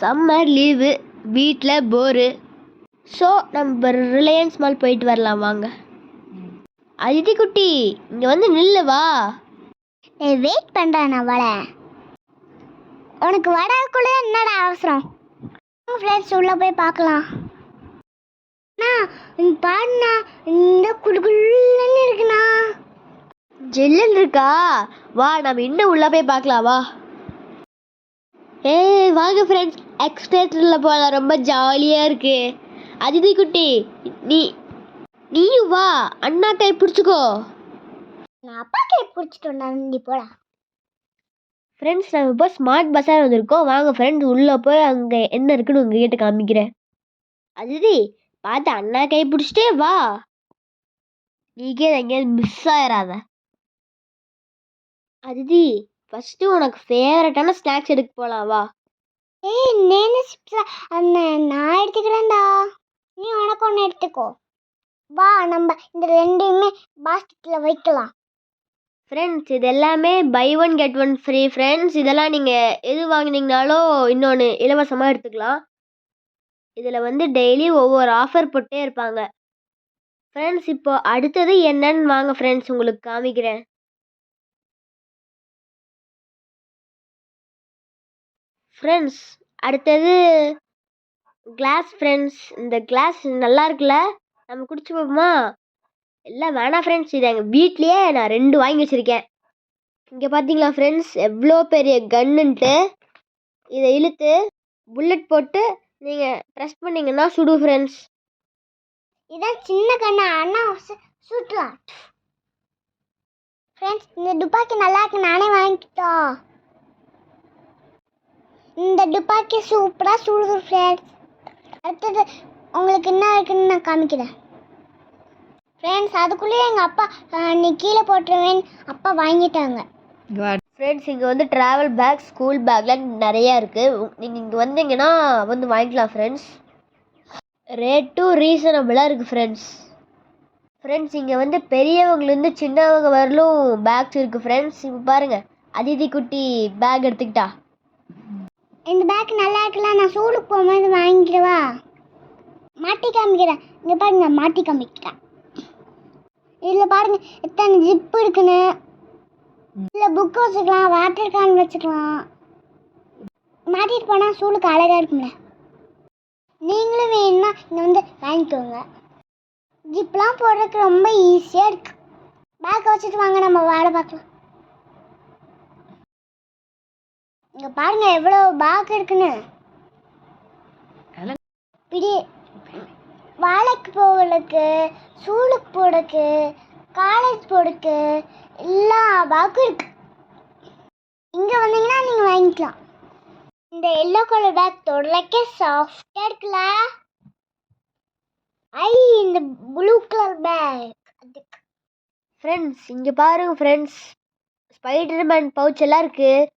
Summer leave, வீட்டில் bore. So நம்ம Reliance mall போயிட்டு வரலாம் வாங்க. அதித்தி குட்டி, இங்கே வந்து நில்லு வா. வெயிட் பண்ணுறேன் நான் வரேன். உனக்கு வரக்குள்ளே என்னடா அவசரம்? ஃப்ரெண்ட்ஸ் உள்ளே போய் பார்க்கலாம். பாருண்ணா, இந்த குடுக்குள்ளன்னு இருக்குண்ணா. ஜில்லுன்னு இருக்கா? வா நம்ம இன்னும் உள்ளே போய் பார்க்கலாம் வா. ஏய் வாங்க ஃப்ரெண்ட்ஸ், எக்ஸ்பிரேட்டரில் போகலாம், ரொம்ப ஜாலியாக இருக்கு. அதித்தி குட்டி, நீயும் வா, அண்ணா கை பிடிச்சிக்கோ. நான் அப்பா கை பிடிச்சிட்டு வந்தேன், நீ போடா. ஃப்ரெண்ட்ஸ் நம்ம இப்போ ஸ்மார்ட் பஸார் வந்திருக்கோம். வாங்க ஃப்ரெண்ட்ஸ் உள்ளே போய் அங்கே என்ன இருக்குன்னு உங்ககிட்ட காமிக்கிறேன். அதித்தி பார்த்து அண்ணா கை பிடிச்சிட்டே வா, நீக்கே எங்கேயாவது மிஸ் ஆயிடாத. அதித்தி ஃபஸ்ட்டு உனக்கு ஃபேவரட்டான ஸ்நாக்ஸ் எடுக்க போகலாம் வா. ஏய் நேனு சிப்ஸா நான் எடுத்துக்கிறேன்டா, நீ உனக்கு ஒன்று எடுத்துக்கோ. வா நம்ம இந்த ரெண்டையுமே பாஸ்கெட்டில் வைக்கலாம். ஃப்ரெண்ட்ஸ் இது எல்லாமே buy one get one free friends. இதெல்லாம் நீங்கள் எது வாங்கினீங்கனாலும் இன்னொன்று இலவசமாக எடுத்துக்கலாம். இதில் வந்து டெய்லி ஒவ்வொரு ஆஃபர் போட்டே இருப்பாங்க. ஃப்ரெண்ட்ஸ் இப்போ அடுத்தது என்னன்னு வாங்க ஃப்ரெண்ட்ஸ் உங்களுக்கு காமிக்கிறேன். ஃப்ரெண்ட்ஸ் அடுத்தது கிளாஸ் ஃப்ரெண்ட்ஸ். இந்த கிளாஸ் நல்லா இருக்குல்ல, நம்ம குடிச்சு போப்போமா? எல்லாம் வேணாம் ஃப்ரெண்ட்ஸ், இது எங்கள் வீட்லேயே நான் 2 வாங்கி வச்சுருக்கேன். இங்கே பார்த்தீங்களா ஃப்ரெண்ட்ஸ் எவ்வளோ பெரிய கன்னுன்ட்டு. இதை இழுத்து புல்லட் போட்டு நீங்கள் ப்ரெஸ் பண்ணிங்கன்னா சுடு ஃப்ரெண்ட்ஸ். இதான் சின்ன கண்ணா, அண்ணா சுட்டலாம். ஃப்ரெண்ட்ஸ் இந்த துப்பாக்கி நல்லா இருக்கு, நானே வாங்கிட்டோம். இந்த துப்பாக்கி சூப்பராக சுடுது ஃப்ரெண்ட்ஸ். அடுத்தது உங்களுக்கு என்ன இருக்குன்னு நான் காமிக்கிறேன். ஃப்ரெண்ட்ஸ் அதுக்குள்ளேயே எங்கள் அப்பா நீ கீழே போட்டுருவேன் அப்பா வாங்கிட்டாங்க. ஃப்ரெண்ட்ஸ் இங்கே வந்து ட்ராவல் பேக், ஸ்கூல் பேக்லாம் நிறையா இருக்குது. நீங்கள் இங்கே வந்தீங்கன்னா வந்து வாங்கிக்கலாம் ஃப்ரெண்ட்ஸ். ரேட்டும் ரீசனபிளாக இருக்குது ஃப்ரெண்ட்ஸ். ஃப்ரெண்ட்ஸ் இங்கே வந்து பெரியவங்கலேருந்து சின்னவங்க வரலும் பேக்ஸ் இருக்குது ஃப்ரெண்ட்ஸ். இப்போ பாருங்கள், அதித்தி குட்டி பேக் எடுத்துக்கிட்டா. இந்த பேக் நல்லா இருக்குல்ல, நான் ஸ்கூலுக்கு போகும்போது வாங்கிடுவா. மாட்டி காமிக்கிறேன், இங்கே பாருங்க மாட்டி காமிக்கிறேன். இதில் பாருங்க எத்தனை ஜிப்பு இருக்குன்னு. இதில் புக் வச்சுக்கலாம், வாட்டர் கேன் வச்சுக்கலாம். மாட்டிட்டு போனால் ஸ்கூலுக்கு அழகாக இருக்கும்ல. நீங்களும் வேணும்னா இங்கே வந்து வாங்கிக்கோங்க. ஜிப்லாம் போடுறதுக்கு ரொம்ப ஈஸியாக இருக்கு. பேக்கை வச்சுட்டு வாங்க நம்ம வேலை பார்க்கலாம். இங்கே பாருங்க எவ்வளோ பேக் இருக்குன்னு. பிடி வேலைக்கு போகிறதுக்கு, ஸ்கூலுக்கு போகிறதுக்கு, காலேஜ் போகிறதுக்கு எல்லா பேக்கும் இருக்கு. இங்கே வந்தீங்கன்னா நீங்கள் வாங்கிக்கலாம். இந்த எல்லோ கலர் பேக் தொடலைக்கே சாஃப்டாக இருக்குல்ல. இந்த ப்ளூ கலர் பேக் அதுக்கு. ஃப்ரெண்ட்ஸ் இங்கே பாருங்க ஃப்ரெண்ட்ஸ், ஸ்பைடர்மேன் பவுச் எல்லாம் இருக்குது.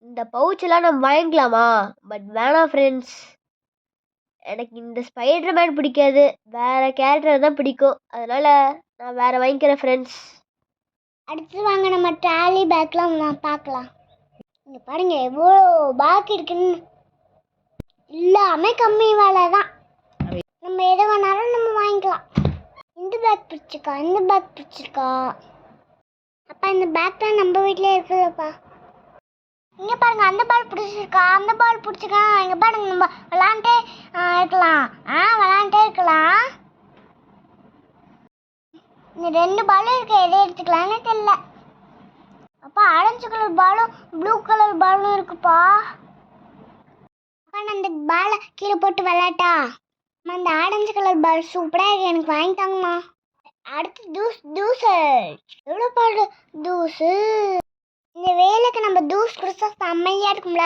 இந்த பவுச்செல்லாம் நம்ம வாங்கிக்கலாமா? பட் வேணாம் ஃப்ரெண்ட்ஸ், எனக்கு இந்த ஸ்பைடர்மேன் பிடிக்காது, வேறு கேரக்டர் தான் பிடிக்கும். அதனால் நான் வேறு வாங்கிக்கிறேன் ஃப்ரெண்ட்ஸ். அடுத்து வாங்க நம்ம ட்ராலி பேக்லாம் பார்க்கலாம். இங்கே பாருங்க எவ்வளோ பேக் இருக்குன்னு. எல்லாமே கம்மி வேலை தான், நம்ம எதை வேணாலும் நம்ம வாங்கிக்கலாம். இந்த பேக் பிடிச்சிருக்கா, இந்த பேக் பிடிச்சிருக்கா? அப்பா இந்த பேக் தான் நம்ம வீட்டிலே இருக்குதுப்பா. இங்கே பாருங்க அந்த பால் பிடிச்சிருக்கா, அந்த பால் பிடிச்சிருக்கா. இங்கே பாருங்க நம்ம விளாண்டே இருக்கலாம். விளாண்டே இருக்கலாம். இந்த 2 பாலும் இருக்கு, எதை எடுத்துக்கலான்னு தெரியல. அப்பா ஆரஞ்சு கலர் பாலும் ப்ளூ கலர் பாலும் இருக்குப்பா. அப்பா நான் அந்த பாலை கீழே போட்டு விளாட்டா? அந்த ஆரஞ்சு கலர் பால் சூப்பராக இருக்கு, எனக்கு வாங்கி தாங்கம்மா. அடுத்து தூசு எவ்வளோ பால் தூசு. இந்த வேலைக்கு நம்ம தூஸ் குடிச்சா செம்மையாக இருக்கும்ல.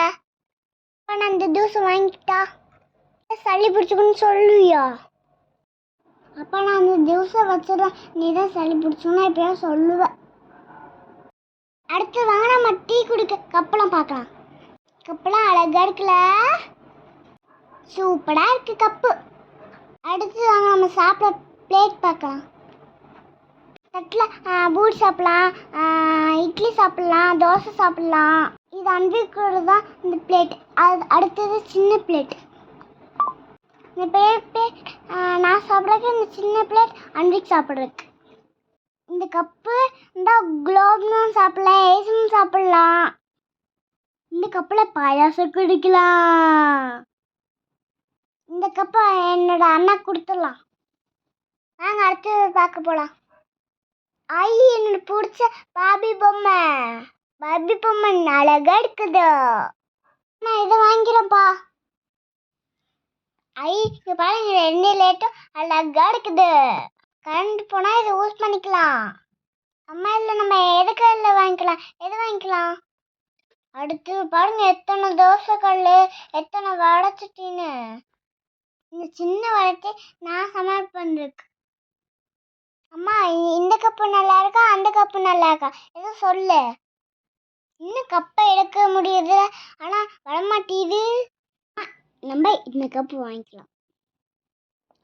அப்பா நான் அந்த தூசை வாங்கிட்டா சளி பிடிச்சிக்கணும்னு சொல்லுவியா? அப்பா நான் அந்த ஜூஸை வச்சிடறேன், நீ தான் சளி பிடிச்சோன்னா இப்போயா சொல்லுவேன். அடுத்து வாங்க நம்ம டீ குடிக்க கப்பெல்லாம் பார்க்கலாம். கப்பெல்லாம் அழகாக இருக்குல்ல, சூப்பராக இருக்கு கப்பு. அடுத்து வாங்க நம்ம சாப்பிட பிளேட் பார்க்கலாம். தட்டில் பூரி சாப்பிட்லாம், இட்லி சாப்பிட்லாம், தோசை சாப்பிட்லாம். இது அன்பிக்கோட தான் இந்த பிளேட். அது அடுத்தது சின்ன பிளேட். இந்த பிளேட் நான் சாப்பிட்றதுக்கு, இந்த சின்ன பிளேட் அன்பிக் சாப்பிட்றதுக்கு. இந்த கப்பு இந்த குலோப்ஜாம் சாப்பிடலாம், ஐஸ்கிரீம் சாப்பிடலாம். இந்த கப்பில் பாயாசம் குடிக்கலாம். இந்த கப்பை என்னோட அண்ணா கொடுத்துடலாம். நாங்கள் அடுத்தது பார்க்க போகலாம். என்னோட பிடிச்ச பார்பி பொம்மை. பார்பி பொம்மை அழகா இருக்குது. நான் இதை வாங்கிறேன்ப்பா. இங்க பாருங்க, 2 லேட்டும் அழகா இருக்குது. கரண்ட் போனா இதை யூஸ் பண்ணிக்கலாம். அம்மா இல்லை நம்ம எதுக்கு இல்லை வாங்கிக்கலாம், எது வாங்கிக்கலாம். அடுத்து பாருங்க எத்தனை தோசை கல், எத்தனை வடைச்சட்டின்னு. இந்த சின்ன வடைச்சி நான் சமையல் பண்ணிருக்கு. அம்மா இந்த கப்பு நல்லா இருக்கா, அந்த கப்பு நல்லா இருக்கா, எதுவும் சொல்லு. இன்னும் கப்பை எடுக்க முடியுது, ஆனா வரமாட்டேது. நம்ம இந்த கப்பு வாங்கிக்கலாம்.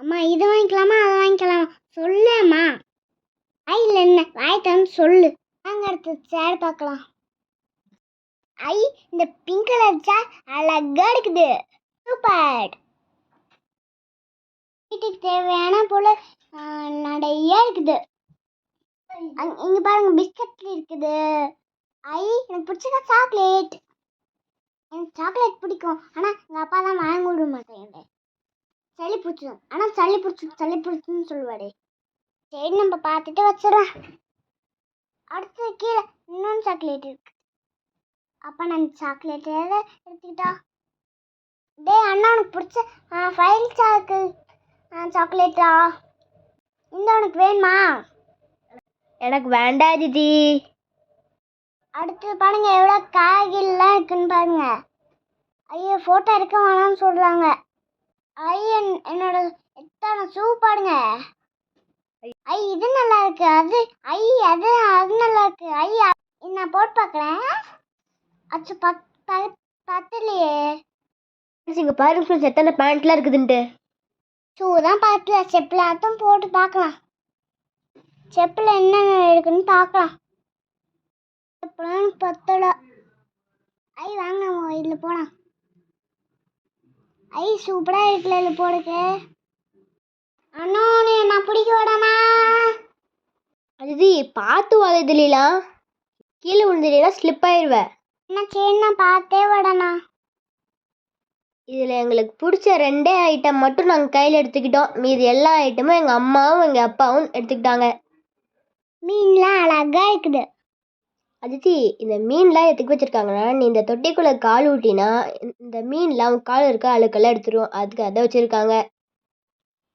அம்மா இது வாங்கிக்கலாமா, அதை வாங்கிக்கலாமா, சொல்லும்மா. இல்லை என்ன வாங்கிட்டான்னு சொல்லு. நாங்கள் அடுத்து சேர் பார்க்கலாம். இந்த பிங்க் கலர் சேர் அழகா இருக்குது. சூப்பர். வீட்டுக்கு தேவையான போல நிறைய இருக்குது. இங்க பாருங்க பிஸ்கட் இருக்குது. எனக்கு பிடிச்ச சாக்லேட். எனக்கு சாக்லேட் பிடிக்கும், ஆனா எங்க அப்பா தான் வாங்கி விட மாட்டேங்க. சளி பிடிச்சிடும், ஆனா சளி பிடிச்சுன்னு சொல்லுவாரு. சரி நம்ம பார்த்துட்டு வச்சிடலாம். அடுத்து கீழே இன்னொன்று சாக்லேட் இருக்கு. அப்பா நான் சாக்லேட் எடுத்துக்கிட்டா. அண்ணா உனக்கு பிடிச்ச ஃபைல் சாக்லேட்டா இந்த உனக்கு வேணுமா? எனக்கு வேண்டாம் ஜிஜி. அடுத்து பாருங்க எவ்வளோ காய்கறிலாம் இருக்குன்னு பாருங்க. ஃபோட்டோ எடுக்க வேணாம்னு சொல்றாங்க. என்னோட எத்தனை ஷூ பாருங்க. இது நல்லா இருக்கு. அது அது நல்லா இருக்கு. நான் போட்டு பார்க்குறேன். அச்சு பத்தலையே. இங்கே பாருங்க ஃப்ரெண்ட்ஸ், எத்தனை பேண்ட்லாம் இருக்குதுன்ட்டு. ஷூ தான் பார்த்துல, செப்பலாட்டும் போட்டு பார்க்கலாம். செப்பில் என்னென்ன இருக்குன்னு பார்க்கலாம். செப்பலாம் பத்தலை. வாங்க இதில் போகலாம். சூப்பராக இருக்குல்ல, இதில் போடுக்கு. அண்ணா நான் பிடிக்க விடாமா? அது பார்த்து வாங்கலாம், கீழே விழுந்துலாம் ஸ்லிப் ஆயிடுவேன். என்ன சரிண்ணா பார்த்தே விடண்ணா. இதில் எங்களுக்கு பிடிச்ச 2 ஐட்டம் மட்டும் நாங்கள் கையில் எடுத்துக்கிட்டோம். மீதி எல்லா ஐட்டமும் எங்கள் அம்மாவும் எங்கள் அப்பாவும் எடுத்துக்கிட்டாங்க. மீன்லாம் அழகா இருக்குது. அதித்தி, இந்த மீன்லாம் எதுக்கு வச்சுருக்காங்கன்னா, நீ இந்த தொட்டிக்குள்ளே கால் ஊட்டினா இந்த மீன்லாம் கால் இருக்க அழுக்கெல்லாம் எடுத்துரும், அதுக்கு அதை வச்சுருக்காங்க.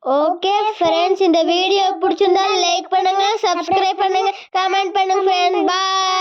ஓகே ஃப்ரெண்ட்ஸ், இந்த வீடியோ பிடிச்சிருந்தா லைக் பண்ணுங்க, சப்ஸ்கிரைப் பண்ணுங்க, கமெண்ட் பண்ணுங்க ஃப்ரெண்ட்ஸ். பாய்.